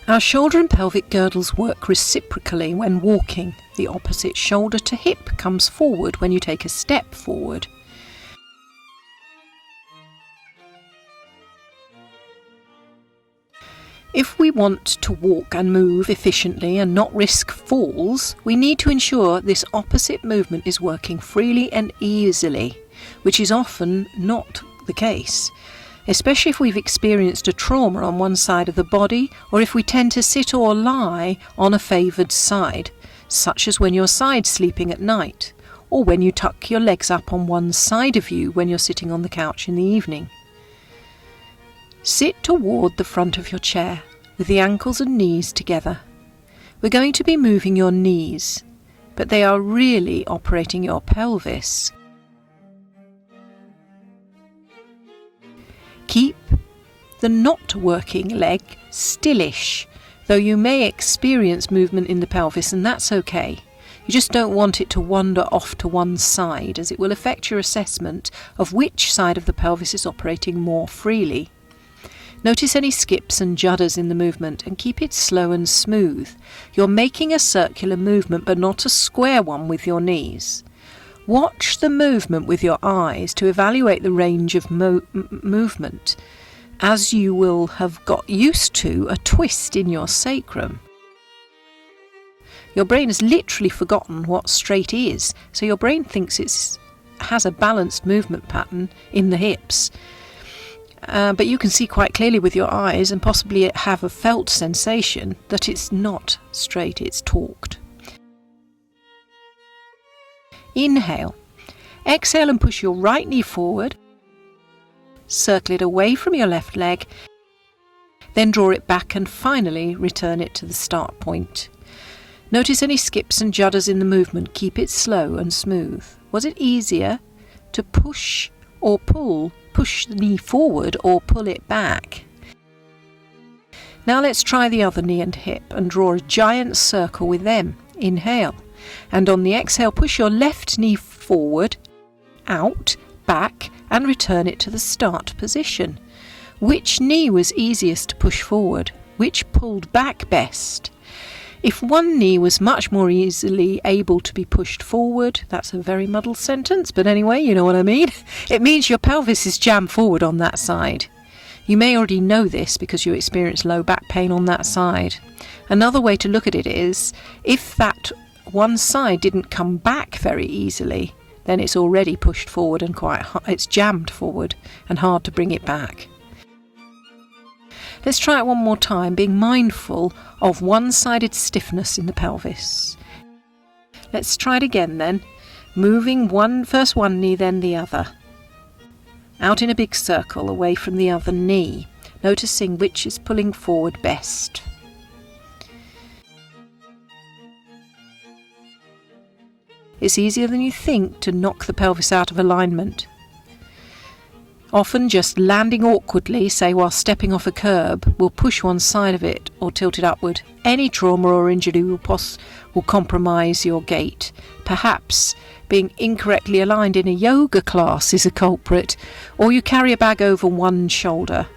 Our shoulder and pelvic girdles work reciprocally when walking. The opposite shoulder to hip comes forward when you take a step forward. If we want to walk and move efficiently and not risk falls, we need to ensure this opposite movement is working freely and easily, which is often not the case, especially if we've experienced a trauma on one side of the body, or if we tend to sit or lie on a favoured side, such as when you're side sleeping at night, or when you tuck your legs up on one side of you when you're sitting on the couch in the evening. Sit toward the front of your chair with the ankles and knees together. We're going to be moving your knees, but they are really operating your pelvis. Keep the not working leg stillish, though you may experience movement in the pelvis, and that's okay. You just don't want it to wander off to one side, as it will affect your assessment of which side of the pelvis is operating more freely. Notice any skips and judders in the movement and keep it slow and smooth. You're making a circular movement but not a square one with your knees. Watch the movement with your eyes to evaluate the range of movement, as you will have got used to a twist in your sacrum. Your brain has literally forgotten what straight is, so your brain thinks it has a balanced movement pattern in the hips. But you can see quite clearly with your eyes, and possibly have a felt sensation, that it's not straight, it's torqued. Inhale. Exhale and push your right knee forward. Circle it away from your left leg. Then draw it back and finally return it to the start point. Notice any skips and judders in the movement. Keep it slow and smooth. Was it easier to push or pull? Push the knee forward or pull it back? Now let's try the other knee and hip and draw a giant circle with them. Inhale, and on the exhale push your left knee forward, out, back, and return it to the start position. Which knee was easiest to push forward? Which pulled back best? If one knee was much more easily able to be pushed forward, that's a very muddled sentence, but anyway, you know what I mean. It means your pelvis is jammed forward on that side. You may already know this because you experience low back pain on that side. Another way to look at it is, if that one side didn't come back very easily, then it's already pushed forward and it's jammed forward and hard to bring it back. Let's try it one more time, being mindful of one-sided stiffness in the pelvis. Let's try it again then, moving first one knee, then the other. Out in a big circle away from the other knee, noticing which is pulling forward best. It's easier than you think to knock the pelvis out of alignment. Often just landing awkwardly, say while stepping off a curb, will push one side of it or tilt it upward. Any trauma or injury will compromise your gait. Perhaps being incorrectly aligned in a yoga class is a culprit, or you carry a bag over one shoulder,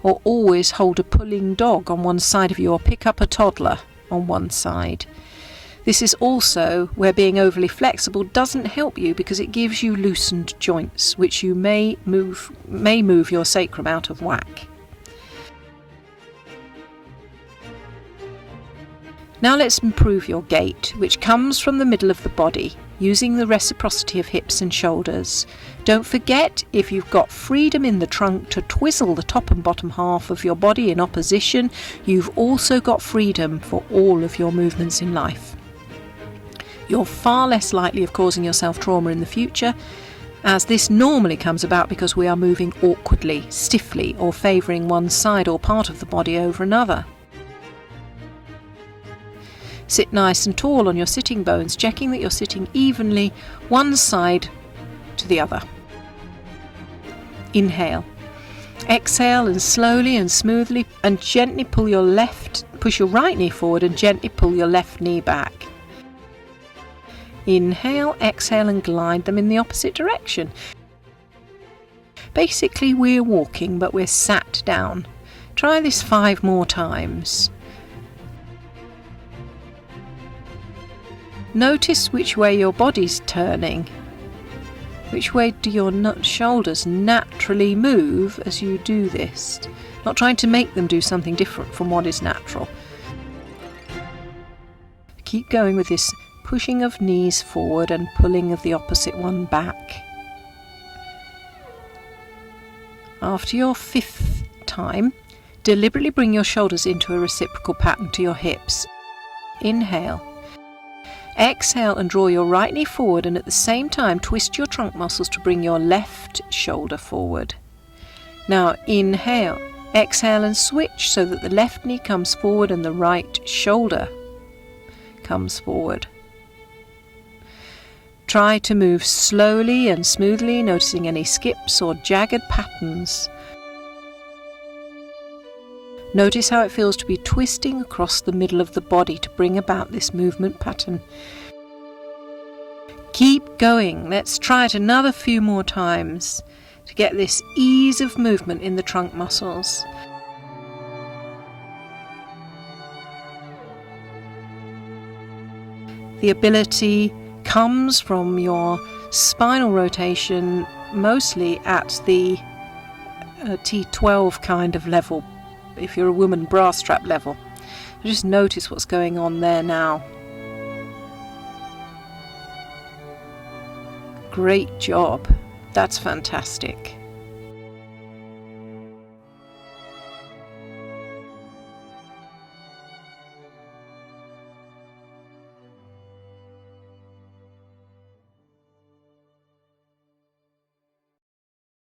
or always hold a pulling dog on one side of you, or pick up a toddler on one side. This is also where being overly flexible doesn't help you, because it gives you loosened joints, which you may move your sacrum out of whack. Now let's improve your gait, which comes from the middle of the body, using the reciprocity of hips and shoulders. Don't forget, if you've got freedom in the trunk to twizzle the top and bottom half of your body in opposition, you've also got freedom for all of your movements in life. You're far less likely of causing yourself trauma in the future, as this normally comes about because we are moving awkwardly, stiffly, or favouring one side or part of the body over another. Sit nice and tall on your sitting bones, checking that you're sitting evenly one side to the other. Inhale. Exhale, and slowly and smoothly and gently push your right knee forward and gently pull your left knee back. Inhale, exhale, and glide them in the opposite direction. Basically, we're walking, but we're sat down. Try this 5 more times. Notice which way your body's turning. Which way do your shoulders naturally move as you do this? Not trying to make them do something different from what is natural. Keep going with this pushing of knees forward and pulling of the opposite one back. After your 5th time, deliberately bring your shoulders into a reciprocal pattern to your hips. Inhale. Exhale and draw your right knee forward, and at the same time twist your trunk muscles to bring your left shoulder forward. Now inhale, exhale and switch so that the left knee comes forward and the right shoulder comes forward. Try to move slowly and smoothly, noticing any skips or jagged patterns. Notice how it feels to be twisting across the middle of the body to bring about this movement pattern. Keep going. Let's try it another few more times to get this ease of movement in the trunk muscles. The ability comes from your spinal rotation, mostly at the T12 kind of level. If you're a woman, bra strap level. Just notice what's going on there now. Great job. That's fantastic.